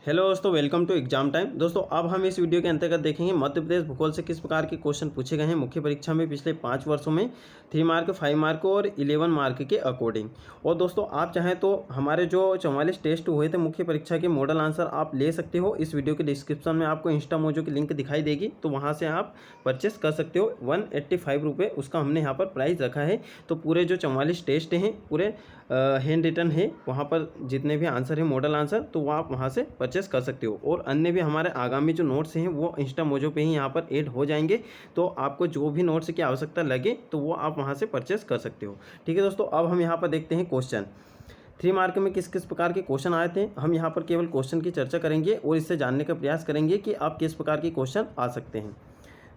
Hello दोस्तों, welcome to exam time. दोस्तों अब हम इस वीडियो के अंतर्गत देखेंगे मध्य प्रदेश भूगोल से किस प्रकार के क्वेश्चन पूछे गए हैं मुख्य परीक्षा में पिछले 5 वर्षों में 3 मार्क, 5 मार्क और 11 मार्क के अकॉर्डिंग। और दोस्तों आप चाहें तो हमारे जो 44 टेस्ट हुए थे मुख्य परीक्षा के मॉडल आंसर आप ले सकते हो। इस वीडियो के डिस्क्रिप्शन में आपको इंस्टा मोजो की लिंक दिखाई देगी, तो वहाँ से आप परचेस कर सकते हो। 185 रुपये उसका हमने यहाँ पर प्राइस रखा है। तो पूरे जो 44 टेस्ट हैं पूरे हैंड रिटन है, वहाँ पर जितने भी आंसर हैं मॉडल आंसर, तो वो आप वहाँ से परचेस कर सकते हो। और अन्य भी हमारे आगामी जो नोट्स हैं वो इंस्टा मोजो पे ही यहाँ पर ऐड हो जाएंगे, तो आपको जो भी नोट्स की आवश्यकता लगे तो वो आप वहाँ से परचेस कर सकते हो। ठीक है दोस्तों, अब हम यहाँ पर देखते हैं क्वेश्चन 3 मार्क में किस किस प्रकार के क्वेश्चन आए थे। हम यहाँ पर केवल क्वेश्चन की चर्चा करेंगे और इससे जानने का प्रयास करेंगे कि आप किस प्रकार के क्वेश्चन आ सकते हैं।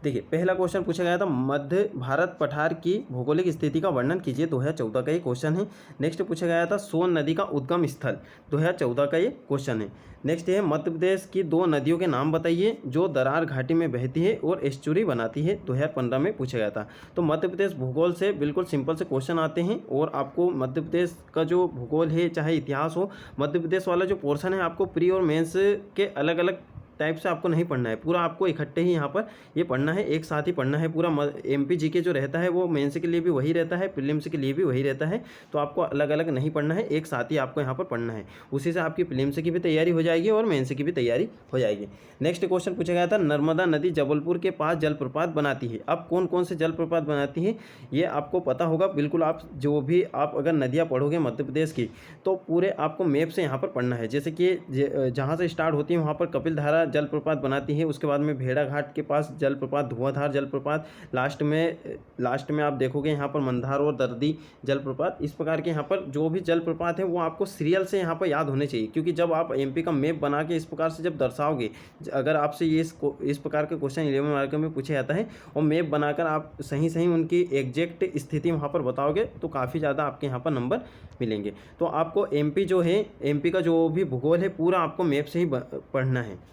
देखिए, पहला क्वेश्चन पूछा गया था मध्य भारत पठार की भौगोलिक स्थिति का वर्णन कीजिए। 2014 का ये क्वेश्चन है। नेक्स्ट पूछा गया था सोन नदी का उद्गम स्थल। 2014 का ये क्वेश्चन है। नेक्स्ट है मध्य प्रदेश की 2 नदियों के नाम बताइए जो दरार घाटी में बहती है और एस्चुरी बनाती है। 2015 में पूछा गया था। तो मध्य प्रदेश भूगोल से बिल्कुल सिंपल से क्वेश्चन आते हैं और आपको मध्य प्रदेश का जो भूगोल है, चाहे इतिहास हो, मध्य प्रदेश वाला जो पोर्शन है आपको प्री और मेंस के अलग अलग टाइप से आपको नहीं पढ़ना है, पूरा आपको इकट्ठे ही यहाँ पर ये पढ़ना है, एक साथ ही पढ़ना है पूरा। एमपी जीके जो रहता है वो मेंस के लिए भी वही रहता है, प्रीलिम्स के लिए भी वही रहता है, तो आपको अलग अलग नहीं पढ़ना है, एक साथ ही आपको यहाँ पर पढ़ना है। उसी से आपकी प्रीलिम्स की भी तैयारी हो जाएगी और मेंस की भी तैयारी हो जाएगी। नेक्स्ट क्वेश्चन पूछा गया था नर्मदा नदी जबलपुर के पास जलप्रपात बनाती है। अब कौन कौन से जलप्रपात बनाती है ये आपको पता होगा बिल्कुल। आप जो भी आप अगर नदियाँ पढ़ोगे मध्य प्रदेश की तो पूरे आपको मैप से यहाँ पर पढ़ना है। जैसे कि जहाँ से स्टार्ट होती है वहाँ पर कपिल धारा जलप्रपात बनाती है, उसके बाद में भेड़ा घाट के पास जलप्रपात, धुआंधार जलप्रपात, लास्ट में आप देखोगे यहाँ पर मंदार और दर्दी जलप्रपात। इस प्रकार के यहाँ पर जो भी जलप्रपात है वो आपको सीरियल से यहाँ पर याद होने चाहिए, क्योंकि जब आप एमपी का मैप बना के इस प्रकार से जब दर्शाओगे, अगर आपसे ये इस प्रकार के क्वेश्चन 11 मार्क में पूछा जाता है और मैप बनाकर आप सही सही उनकी एग्जैक्ट स्थिति वहाँ पर बताओगे तो काफ़ी ज़्यादा आपके यहाँ पर नंबर मिलेंगे। तो आपको एमपी जो है, एमपी का जो भी भूगोल है पूरा आपको मैप से ही पढ़ना है।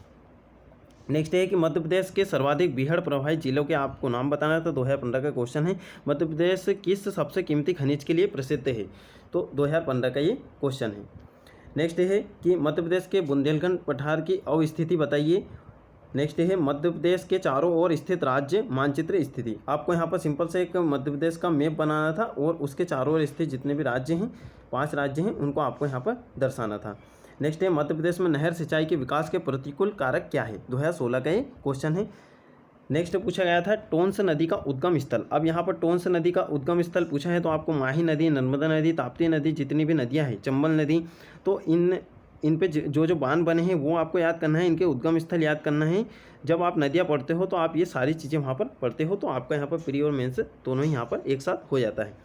नेक्स्ट है कि मध्य प्रदेश के सर्वाधिक बीहड़ प्रभावित जिलों के आपको नाम बताना है। तो 2015 का क्वेश्चन है मध्य प्रदेश किस सबसे कीमती खनिज के लिए प्रसिद्ध है। तो 2015 का ये क्वेश्चन है। नेक्स्ट है कि मध्य प्रदेश के बुंदेलखंड पठार की अवस्थिति बताइए। नेक्स्ट है मध्य प्रदेश के चारों ओर स्थित राज्य मानचित्र स्थिति। आपको यहाँ पर सिंपल से एक मध्य प्रदेश का मैप बनाना था और उसके चारों ओर स्थित जितने भी राज्य हैं, 5 राज्य हैं, उनको आपको यहाँ पर दर्शाना था। नेक्स्ट है मध्य प्रदेश में नहर सिंचाई के विकास के प्रतिकूल कारक क्या है। 2016 का ये क्वेश्चन है। नेक्स्ट पूछा गया था टोंस नदी का उद्गम स्थल। अब यहाँ पर टोंस नदी का उद्गम स्थल पूछा है तो आपको माही नदी, नर्मदा नदी, ताप्ती नदी, जितनी भी नदियाँ हैं, चंबल नदी, तो इन पे जो बांध बने हैं वो आपको याद करना है, इनके उद्गम स्थल याद करना है। जब आप नदियाँ पढ़ते हो तो आप ये सारी चीज़ें वहाँ पर पढ़ते हो, तो आपका यहाँ पर प्री और मेंस दोनों ही यहाँ पर एक साथ हो जाता है।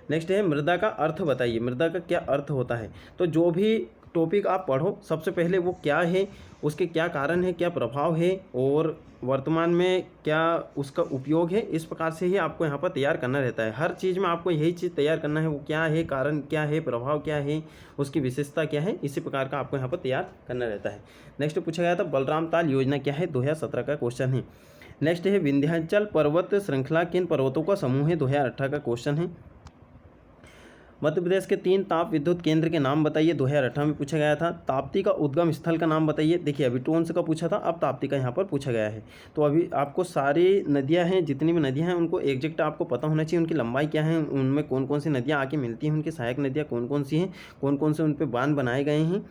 नेक्स्ट है मृदा का अर्थ बताइए। मृदा का क्या अर्थ होता है। तो जो भी टॉपिक आप पढ़ो सबसे पहले वो क्या है, उसके क्या कारण है, क्या प्रभाव है और वर्तमान में क्या उसका उपयोग है, इस प्रकार से ही आपको यहाँ पर तैयार करना रहता है। हर चीज़ में आपको यही चीज़ तैयार करना है, वो क्या है, कारण क्या है, प्रभाव क्या है, उसकी विशेषता क्या है, इसी प्रकार का आपको यहाँ पर तैयार करना रहता है। नेक्स्ट पूछा गया था बलराम ताल योजना क्या है। 2017 का क्वेश्चन है। नेक्स्ट है विंध्याचल पर्वत श्रृंखला किन पर्वतों का समूह है। 2018 का क्वेश्चन है। मध्य प्रदेश के 3 ताप विद्युत केंद्र के नाम बताइए। 2018 में पूछा गया था। ताप्ती का उद्गम स्थल का नाम बताइए। देखिए अभी टोंस का पूछा था, अब ताप्ती का यहाँ पर पूछा गया है। तो अभी आपको सारी नदियाँ हैं, जितनी भी नदियाँ हैं उनको एग्जैक्ट आपको पता होना चाहिए, उनकी लंबाई क्या है, उनमें कौन कौन सी नदियाँ आके मिलती हैं, उनकी सहायक नदियाँ कौन कौन सी हैं, कौन कौन से उन पर बांध बनाए गए हैं,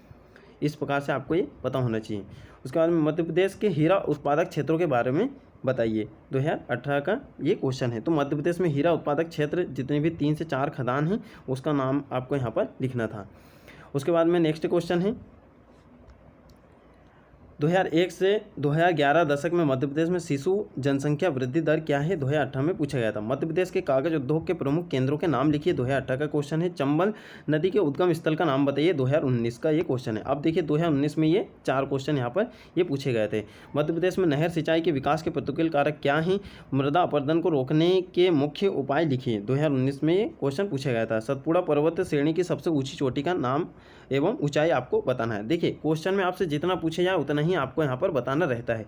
इस प्रकार से आपको ये पता होना चाहिए। उसके बाद में मध्य प्रदेश के हीरा उत्पादक क्षेत्रों के बारे में बताइए। 2018 का ये क्वेश्चन है। तो मध्य प्रदेश में हीरा उत्पादक क्षेत्र जितने भी 3 से 4 खदान हैं उसका नाम आपको यहाँ पर लिखना था। उसके बाद में नेक्स्ट क्वेश्चन है 2001 से 2011 दशक में मध्य प्रदेश में शिशु जनसंख्या वृद्धि दर क्या है। 2018 में पूछा गया था। मध्य प्रदेश के कागज उद्योग के प्रमुख केंद्रों के नाम लिखिए। 2018 का क्वेश्चन है। चंबल नदी के उद्गम स्थल का नाम बताइए। 2019 का ये क्वेश्चन है। अब देखिए 2019 में ये 4 क्वेश्चन यहाँ पर ये पूछे गए थे। मध्य प्रदेश में नहर सिंचाई के विकास के प्रतिकूल कारक क्या हैं। मृदा अपरदन को रोकने के मुख्य उपाय लिखिए। 2019 में ये क्वेश्चन पूछा गया था। सतपुड़ा पर्वत श्रेणी की सबसे ऊँची चोटी का नाम एवं ऊंचाई आपको बताना है। देखिए क्वेश्चन में आपसे जितना पूछे जाए उतना ही आपको यहाँ पर बताना रहता है।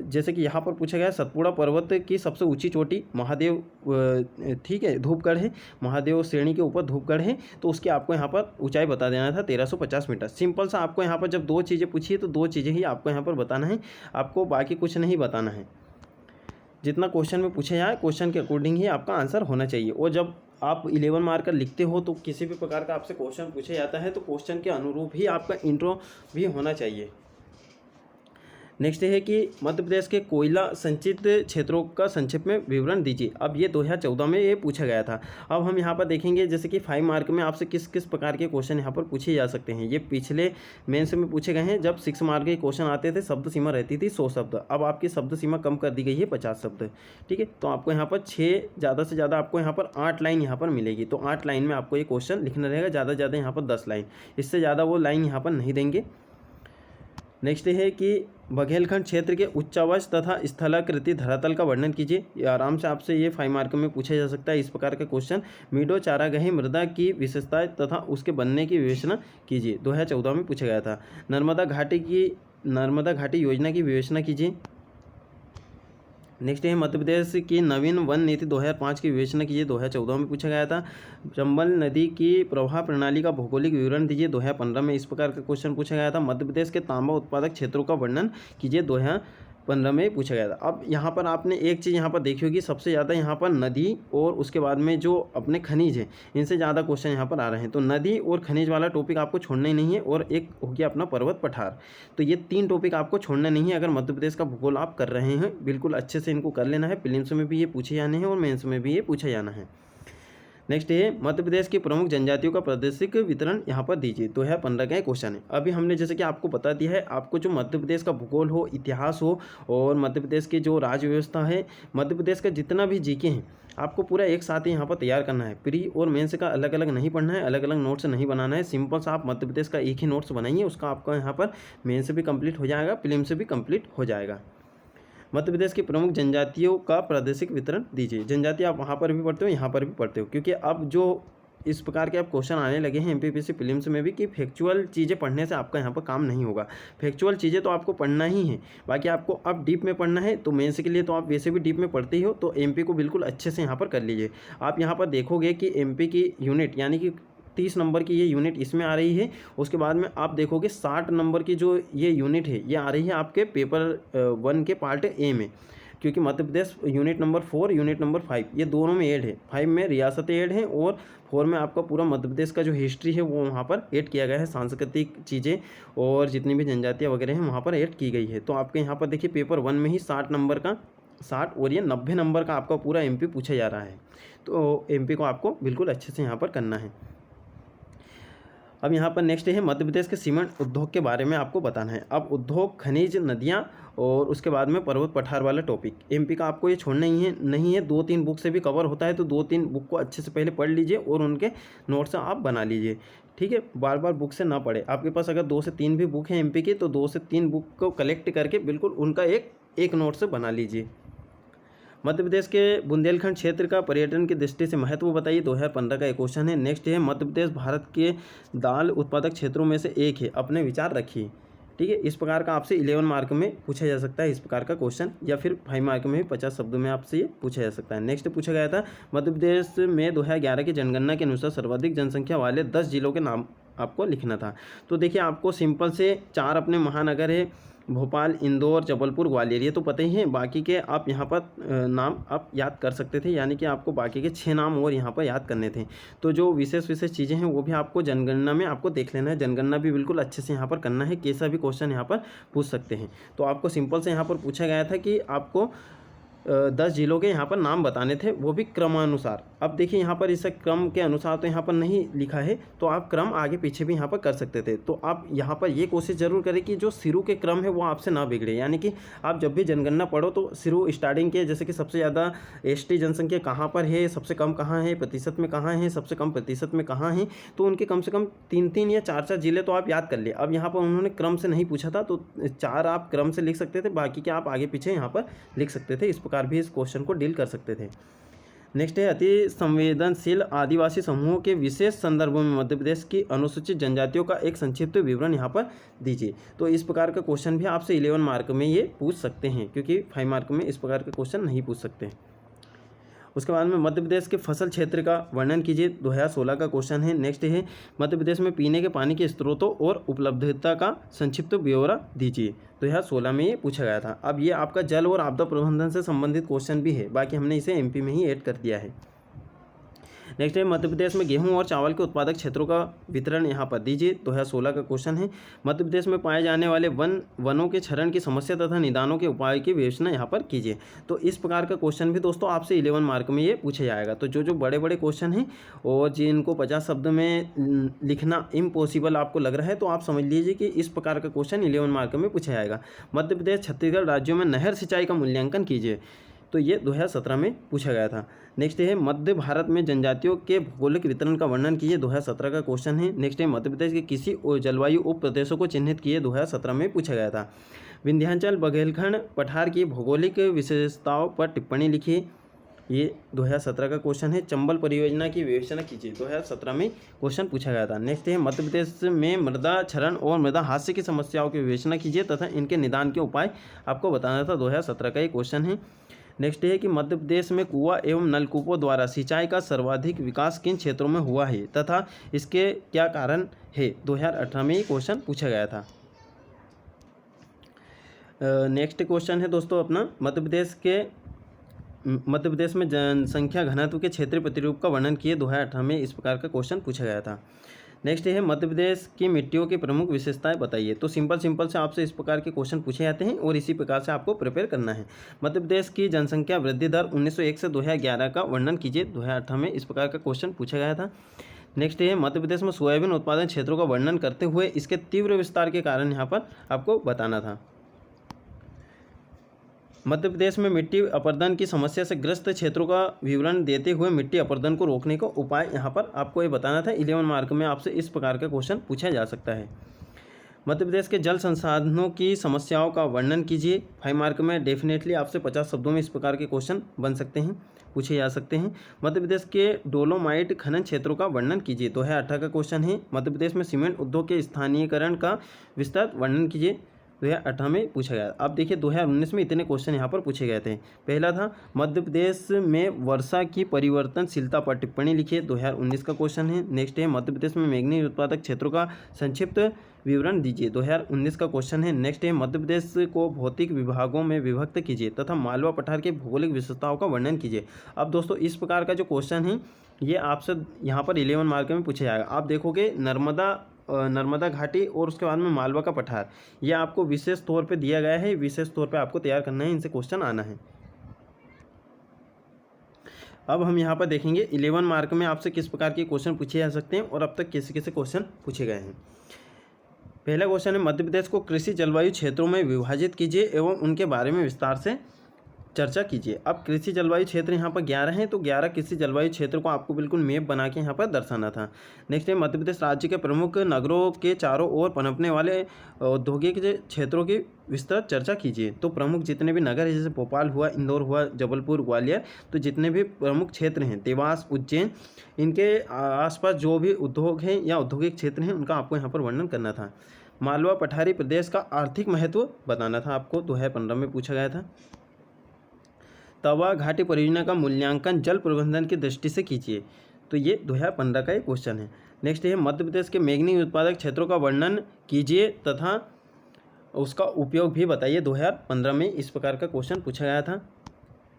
जैसे कि यहाँ पर पूछा गया सतपुड़ा पर्वत की सबसे ऊंची चोटी महादेव, ठीक है, धूपगढ़ है, महादेव श्रेणी के ऊपर धूपगढ़ है, तो उसकी आपको यहाँ पर ऊंचाई बता देना था 1350 मीटर। सिंपल सा आपको यहाँ पर जब दो चीज़ें पूछी है तो दो चीज़ें ही आपको यहाँ पर बताना है, आपको बाकी कुछ नहीं बताना है। जितना क्वेश्चन में पूछा जाए क्वेश्चन के अकॉर्डिंग ही आपका आंसर होना चाहिए। और जब आप 11 मार्क का लिखते हो तो किसी भी प्रकार का आपसे क्वेश्चन पूछा जाता है तो क्वेश्चन के अनुरूप ही आपका इंट्रो भी होना चाहिए। नेक्स्ट है कि मध्य प्रदेश के कोयला संचित क्षेत्रों का संक्षेप में विवरण दीजिए। अब ये 2014 में ये पूछा गया था। अब हम यहाँ पर देखेंगे जैसे कि 5 मार्क में आपसे किस किस प्रकार के क्वेश्चन यहाँ पर पूछे जा सकते हैं। ये पिछले मेंस में पूछे गए हैं। जब 6 मार्क के क्वेश्चन आते थे शब्द सीमा रहती थी 100 शब्द, अब आपकी शब्द सीमा कम कर दी गई है 50 शब्द। ठीक है, तो आपको यहाँ पर 6 ज़्यादा से ज़्यादा आपको यहाँ पर 8 लाइन यहाँ पर मिलेगी। तो 8 लाइन में आपको ये क्वेश्चन लिखना रहेगा, ज़्यादा से ज़्यादा यहाँ पर 10 लाइन, इससे ज़्यादा वो लाइन यहाँ पर नहीं देंगे। नेक्स्ट है कि बघेलखंड क्षेत्र के उच्चावच तथा स्थलाकृति धरातल का वर्णन कीजिए। ये आराम से आपसे ये 5 मार्क में पूछा जा सकता है इस प्रकार का क्वेश्चन। मीडो चारागाही मृदा की विशेषताएं तथा उसके बनने की विवेचना कीजिए, 2014 में पूछा गया था। नर्मदा घाटी योजना की विवेचना कीजिए। नेक्स्ट है मध्य प्रदेश की नवीन वन नीति 2005 की विवेचना कीजिए, 2014 में पूछा गया था। चंबल नदी की प्रवाह प्रणाली का भौगोलिक विवरण दीजिए, 2015 में इस प्रकार का क्वेश्चन पूछा गया था। मध्य प्रदेश के तांबा उत्पादक क्षेत्रों का वर्णन कीजिए, 2015 में पूछा गया था। अब यहाँ पर आपने एक चीज़ यहाँ पर देखी होगी, सबसे ज़्यादा यहाँ पर नदी और उसके बाद में जो अपने खनिज है इनसे ज़्यादा क्वेश्चन यहाँ पर आ रहे हैं। तो नदी और खनिज वाला टॉपिक आपको छोड़ना ही नहीं है, और एक हो गया अपना पर्वत पठार। तो ये 3 टॉपिक आपको छोड़ना नहीं है। अगर मध्य प्रदेश का भूगोल आप कर रहे हैं बिल्कुल अच्छे से इनको कर लेना है। प्रीलिम्स में भी ये पूछे जाने हैं और मेंस में भी ये पूछा जाना है। नेक्स्ट है मध्य प्रदेश की प्रमुख जनजातियों का प्रादेशिक वितरण यहाँ पर दीजिए, 2015 का क्वेश्चन है। अभी हमने जैसे कि आपको बता दिया है, आपको जो मध्य प्रदेश का भूगोल हो, इतिहास हो, और मध्य प्रदेश की जो राज्य व्यवस्था है, मध्य प्रदेश का जितना भी जीके हैं आपको पूरा एक साथ ही यहाँ पर तैयार करना है। प्री और मेंस का अलग अलग नहीं पढ़ना है, अलग अलग नोट्स नहीं बनाना है। सिंपल सा आप मध्य प्रदेश का एक ही नोट्स बनाइए, उसका आपका यहाँ पर मेंस भी कंप्लीट हो जाएगा, प्रीलिम्स से भी कंप्लीट हो जाएगा। मध्य प्रदेश की प्रमुख जनजातियों का प्रादेशिक वितरण दीजिए। जनजाति आप वहाँ पर भी पढ़ते हो, यहाँ पर भी पढ़ते हो, क्योंकि अब जो इस प्रकार के अब क्वेश्चन आने लगे हैं एमपीपीएससी प्रीलिम्स में भी कि फैक्चुअल चीज़ें पढ़ने से आपका यहाँ पर काम नहीं होगा। फैक्चुअल चीज़ें तो आपको पढ़ना ही है, बाकी आपको अब डीप में पढ़ना है। तो मेंस के लिए तो आप वैसे भी डीप में पढ़ते ही हो, तो एमपी को बिल्कुल अच्छे से यहाँ पर कर लीजिए। आप यहाँ पर देखोगे कि एमपी की यूनिट यानी कि 30 नंबर की ये यूनिट इसमें आ रही है। उसके बाद में आप देखोगे 60 नंबर की जो ये यूनिट है ये आ रही है आपके पेपर 1 के पार्ट ए में, क्योंकि Madhya Pradesh unit number 4 unit number 5 ये दोनों में ऐड है। 5 में रियासतें ऐड हैं और 4 में आपका पूरा मध्य प्रदेश का जो हिस्ट्री है वो वहाँ पर ऐड किया गया है। सांस्कृतिक चीज़ें और जितनी भी जनजातियाँ वगैरह हैं वहाँ पर ऐड की गई है। तो आपके यहाँ पर देखिए पेपर 1 में ही 60 नंबर का 60 और ये 90 नंबर का आपका पूरा एमपी पूछा जा रहा है। तो एमपी को आपको बिल्कुल अच्छे से यहाँ पर करना है। अब यहाँ पर नेक्स्ट है मध्य प्रदेश के सीमेंट उद्योग के बारे में आपको बताना है। अब उद्योग, खनिज, नदियाँ और उसके बाद में पर्वत पठार वाला टॉपिक एमपी का आपको ये छोड़ना ही है, नहीं है 2-3 बुक से भी कवर होता है। तो 2-3 बुक को अच्छे से पहले पढ़ लीजिए और उनके नोट्स आप बना लीजिए। ठीक है, बार बार बुक से ना पढ़े। आपके पास अगर 2 से 3 भी बुक हैं एमपी की, तो 2 से 3 बुक को कलेक्ट करके बिल्कुल उनका एक नोट्स बना लीजिए। मध्य प्रदेश के बुंदेलखंड क्षेत्र का पर्यटन की दृष्टि से महत्व बताइए, 2015 का एक क्वेश्चन है। नेक्स्ट है मध्य प्रदेश भारत के दाल उत्पादक क्षेत्रों में से एक है, अपने विचार रखिए। ठीक है, इस प्रकार का आपसे 11 मार्क में पूछा जा सकता है इस प्रकार का क्वेश्चन, या फिर 5 मार्क में भी 50 शब्दों में आपसे ये पूछा जा सकता है। नेक्स्ट पूछा गया था मध्य प्रदेश में 2011 की जनगणना के अनुसार सर्वाधिक जनसंख्या वाले 10 जिलों के नाम आपको लिखना था। तो देखिए आपको सिंपल से 4 अपने महानगर है, भोपाल, इंदौर, जबलपुर, ग्वालियर, ये तो पता ही है। बाकी के आप यहाँ पर नाम आप याद कर सकते थे, यानी कि आपको बाकी के 6 नाम और यहाँ पर याद करने थे। तो जो विशेष चीज़ें हैं वो भी आपको जनगणना में आपको देख लेना है। जनगणना भी बिल्कुल अच्छे से यहाँ पर करना है, कैसा भी क्वेश्चन यहाँ पर पूछ सकते हैं। तो आपको सिंपल से यहाँ पर पूछा गया था कि आपको 10 जिलों के यहाँ पर नाम बताने थे, वो भी क्रमानुसार। अब देखिए यहाँ पर इस क्रम के अनुसार तो यहाँ पर नहीं लिखा है, तो आप क्रम आगे पीछे भी यहाँ पर कर सकते थे। तो आप यहाँ पर ये कोशिश जरूर करें कि जो शुरू के क्रम है वो आपसे ना बिगड़े, यानी कि आप जब भी जनगणना पढ़ो तो शुरू स्टार्टिंग के, जैसे कि सबसे ज़्यादा एसटी जनसंख्या कहाँ पर है, सबसे कम कहाँ है, प्रतिशत में कहाँ है, सबसे कम प्रतिशत में कहाँ है, तो उनके कम से कम 3-3 या 4-4 जिले तो आप याद कर लिए। अब यहाँ पर उन्होंने क्रम से नहीं पूछा था, तो 4 आप क्रम से लिख सकते थे, बाकी के आप आगे पीछे यहाँ पर लिख सकते थे। इस प्रकार भी इस क्वेश्चन को डील कर सकते थे। नेक्स्ट है अति संवेदनशील आदिवासी समूहों के विशेष संदर्भों में मध्य प्रदेश की अनुसूचित जनजातियों का एक संक्षिप्त विवरण यहाँ पर दीजिए। तो इस प्रकार का क्वेश्चन भी आपसे 11 मार्क में ये पूछ सकते हैं, क्योंकि 5 मार्क में इस प्रकार के क्वेश्चन नहीं पूछ सकते। उसके बाद में मध्य प्रदेश के फसल क्षेत्र का वर्णन कीजिए, 2016 का क्वेश्चन है। नेक्स्ट है मध्य प्रदेश में पीने के पानी के स्रोतों और उपलब्धता का संक्षिप्त ब्यौरा दीजिए, 2016 में ये पूछा गया था। अब ये आपका जल और आपदा प्रबंधन से संबंधित क्वेश्चन भी है, बाकी हमने इसे एमपी में ही ऐड कर दिया है। नेक्स्ट है मध्य प्रदेश में गेहूं और चावल के उत्पादक क्षेत्रों का वितरण यहाँ पर दीजिए, 2016 का क्वेश्चन है। मध्य प्रदेश में पाए जाने वाले वनों के क्षरण की समस्या तथा निदानों के उपाय की विवेचना यहाँ पर कीजिए। तो इस प्रकार का क्वेश्चन भी दोस्तों आपसे 11 मार्क में ये पूछा जाएगा। तो जो बड़े बड़े क्वेश्चन हैं और जिनको 50 शब्द में लिखना इम्पॉसिबल आपको लग रहा है, तो आप समझ लीजिए कि इस प्रकार का क्वेश्चन 11 मार्क में पूछा जाएगा। मध्य प्रदेश छत्तीसगढ़ राज्यों में नहर सिंचाई का मूल्यांकन कीजिए, तो ये 2017 में पूछा गया था। नेक्स्ट है मध्य भारत में जनजातियों के भौगोलिक वितरण का वर्णन कीजिए, 2017 का क्वेश्चन है। नेक्स्ट है मध्य प्रदेश के किसी जलवायु उप प्रदेशों को चिन्हित किए, 2017 में पूछा गया था। विंध्याचल बघेलखंड पठार की भौगोलिक विशेषताओं पर टिप्पणी लिखिए, ये 2017 का क्वेश्चन है। चंबल परियोजना की विवेचना कीजिए, 2017 में क्वेश्चन पूछा गया था। नेक्स्ट है मध्य प्रदेश में मृदा क्षरण और मृदा हास्य की समस्याओं की विवेचना कीजिए तथा इनके निदान के उपाय आपको बताना था, 2017 का ये क्वेश्चन है। नेक्स्ट है कि मध्य प्रदेश में कुआं एवं नलकूपों द्वारा सिंचाई का सर्वाधिक विकास किन क्षेत्रों में हुआ है तथा इसके क्या कारण है, 2018 में ये क्वेश्चन पूछा गया था। नेक्स्ट क्वेश्चन है दोस्तों अपना मध्य प्रदेश में जनसंख्या घनत्व के क्षेत्रीय प्रतिरूप का वर्णन किए, 2018 में इस प्रकार का क्वेश्चन पूछा गया था। नेक्स्ट है मध्य प्रदेश की मिट्टियों की प्रमुख विशेषताएं बताइए। तो सिंपल से आपसे इस प्रकार के क्वेश्चन पूछे जाते हैं और इसी प्रकार से आपको प्रिपेयर करना है। मध्य प्रदेश की जनसंख्या वृद्धि दर 1901 से 2011 का वर्णन कीजिए, 2018 में इस प्रकार का क्वेश्चन पूछा गया था। नेक्स्ट है मध्य प्रदेश में सोयाबीन उत्पादन क्षेत्रों का वर्णन करते हुए इसके तीव्र विस्तार के कारण यहाँ पर आपको बताना था। मध्य प्रदेश में मिट्टी अपरदन की समस्या से ग्रस्त क्षेत्रों का विवरण देते हुए मिट्टी अपरदन को रोकने का उपाय यहाँ पर आपको ये बताना था। 11 मार्क में आपसे इस प्रकार का क्वेश्चन पूछा जा सकता है। मध्य प्रदेश के जल संसाधनों की समस्याओं का वर्णन कीजिए, 5 मार्क में डेफिनेटली आपसे 50 शब्दों में इस प्रकार के क्वेश्चन बन सकते हैं, पूछे जा सकते हैं। मध्य प्रदेश के डोलोमाइट खनन क्षेत्रों का वर्णन कीजिए, 2018 का क्वेश्चन है। मध्य प्रदेश में सीमेंट उद्योग के स्थानीयकरण का विस्तृत वर्णन कीजिए, 2018 में पूछा गया। अब देखिए 2019 में इतने क्वेश्चन यहाँ पर पूछे गए थे। पहला था मध्य प्रदेश में वर्षा की परिवर्तनशीलता पर टिप्पणी लिखिए, 2019 का क्वेश्चन है। नेक्स्ट है मध्य प्रदेश में मैंगनीज उत्पादक क्षेत्रों का संक्षिप्त विवरण दीजिए, 2019 का क्वेश्चन है। नेक्स्ट है मध्य प्रदेश को भौतिक विभागों में विभक्त कीजिए तथा मालवा पठार के भौगोलिक विशेषताओं का वर्णन कीजिए। अब दोस्तों इस प्रकार का जो क्वेश्चन है ये आपसे यहाँ पर 11 मार्क में पूछा जाएगा। आप देखोगे नर्मदा घाटी और उसके बाद में मालवा का पठार, यह आपको विशेष तौर पे दिया गया है, विशेष तौर पे आपको तैयार करना है, इनसे क्वेश्चन आना है। अब हम यहाँ पर देखेंगे 11 मार्क में आपसे किस प्रकार के क्वेश्चन पूछे जा सकते हैं और अब तक कैसे कैसे क्वेश्चन पूछे गए हैं। पहला क्वेश्चन है मध्य प्रदेश को कृषि जलवायु क्षेत्रों में विभाजित कीजिए एवं उनके बारे में विस्तार से चर्चा कीजिए। अब कृषि जलवायु क्षेत्र यहाँ पर 11 हैं, तो 11 कृषि जलवायु क्षेत्र को आपको बिल्कुल मैप बना के यहाँ पर दर्शाना था। नेक्स्ट है मध्य प्रदेश राज्य के प्रमुख नगरों के चारों ओर पनपने वाले औद्योगिक क्षेत्रों की विस्तृत चर्चा कीजिए। तो प्रमुख जितने भी नगर हैं, जैसे भोपाल हुआ, इंदौर हुआ, जबलपुर, ग्वालियर, तो जितने भी प्रमुख क्षेत्र हैं, देवास, उज्जैन, इनके आसपास जो भी उद्योग हैं या औद्योगिक क्षेत्र हैं उनका आपको यहाँ पर वर्णन करना था। मालवा पठारी प्रदेश का आर्थिक महत्व बताना था आपको, 2015 में पूछा गया था। तवा घाटी परियोजना का मूल्यांकन जल प्रबंधन की दृष्टि से कीजिए, तो ये 2015 का एक क्वेश्चन है। नेक्स्ट है मध्य प्रदेश के मैंगनीज उत्पादक क्षेत्रों का वर्णन कीजिए तथा उसका उपयोग भी बताइए, 2015 में इस प्रकार का क्वेश्चन पूछा गया था।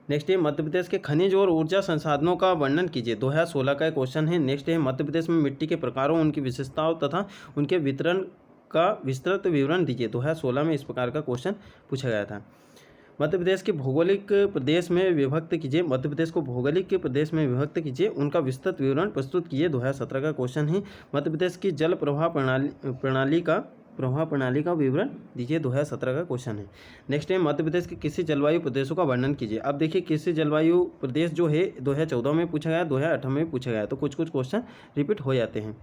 नेक्स्ट है मध्य प्रदेश के खनिज और ऊर्जा संसाधनों का वर्णन कीजिए, 2016 का एक क्वेश्चन है। नेक्स्ट है मध्य प्रदेश में मिट्टी के प्रकारों, उनकी विशेषताओं तथा उनके वितरण का विस्तृत विवरण दीजिए, 2016 में इस प्रकार का क्वेश्चन पूछा गया था। मध्य प्रदेश के भौगोलिक प्रदेश में विभक्त कीजिए, मध्य प्रदेश को भौगोलिक प्रदेश में विभक्त कीजिए, उनका विस्तृत विवरण प्रस्तुत कीजिए, 2017 का क्वेश्चन है। मध्य प्रदेश की जल प्रवाह प्रणाली का विवरण दीजिए, 2017 का क्वेश्चन है। नेक्स्ट है मध्य प्रदेश के कृषि जलवायु प्रदेशों का वर्णन कीजिए। अब देखिए कृषि जलवायु प्रदेश जो है 2014 में पूछा गया, 2018 में पूछा गया, तो कुछ क्वेश्चन रिपीट हो जाते हैं।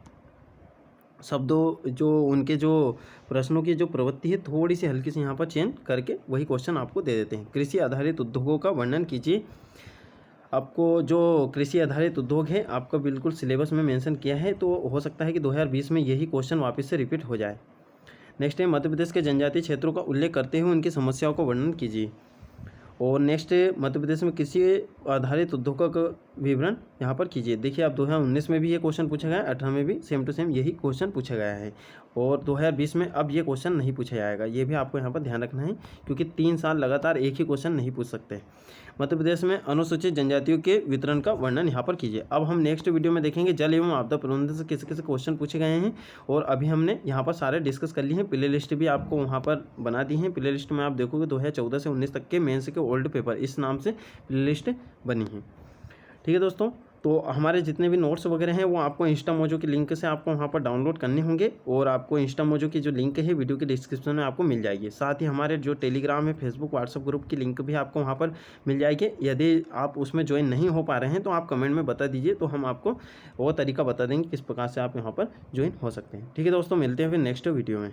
शब्दों जो उनके जो प्रश्नों की जो प्रवृत्ति है थोड़ी सी हल्की सी यहाँ पर चेंज करके वही क्वेश्चन आपको दे देते हैं। कृषि आधारित उद्योगों का वर्णन कीजिए। आपको जो कृषि आधारित उद्योग है आपका बिल्कुल सिलेबस में मेंशन किया है, तो हो सकता है कि 2020 में यही क्वेश्चन वापस से रिपीट हो जाए। नेक्स्ट है मध्य प्रदेश के जनजातीय क्षेत्रों का उल्लेख करते हुए उनकी समस्याओं को वर्णन कीजिए। और नेक्स्ट मध्य प्रदेश में कृषि आधारित उद्योगों का विवरण यहाँ पर कीजिए। देखिए आप 2019 में भी ये क्वेश्चन पूछा गया है, 18 में भी सेम टू सेम यही क्वेश्चन पूछा गया है, और 2020 में अब ये क्वेश्चन नहीं पूछा जाएगा। ये भी आपको यहाँ पर ध्यान रखना है, क्योंकि 3 साल लगातार एक ही क्वेश्चन नहीं पूछ सकते। मध्य प्रदेश में अनुसूचित जनजातियों के वितरण का वर्णन यहाँ पर कीजिए। अब हम नेक्स्ट वीडियो में देखेंगे जल एवं आपदा प्रबंधन से किस किस क्वेश्चन पूछे गए हैं, और अभी हमने यहाँ पर सारे डिस्कस कर लिए हैं। प्ले लिस्ट भी आपको वहाँ पर बना दी है। प्ले लिस्ट में आप देखोगे 2014 से 19 तक के मेंस के ओल्ड पेपर इस नाम से प्ले लिस्ट बनी है। ठीक है दोस्तों, तो हमारे जितने भी नोट्स वगैरह हैं वो आपको इंस्टा मोजो की लिंक से आपको वहाँ पर डाउनलोड करने होंगे, और आपको इंस्टा मोजो की जो लिंक है वीडियो के डिस्क्रिप्शन में आपको मिल जाएगी। साथ ही हमारे जो टेलीग्राम है, फेसबुक, व्हाट्सएप ग्रुप की लिंक भी आपको वहाँ पर मिल जाएगी। यदि आप उसमें ज्वाइन नहीं हो पा रहे हैं तो आप कमेंट में बता दीजिए, तो हम आपको वो तरीका बता देंगे किस प्रकार से आप यहाँ पर ज्वाइन हो सकते हैं। ठीक है दोस्तों, मिलते हैं फिर नेक्स्ट वीडियो में।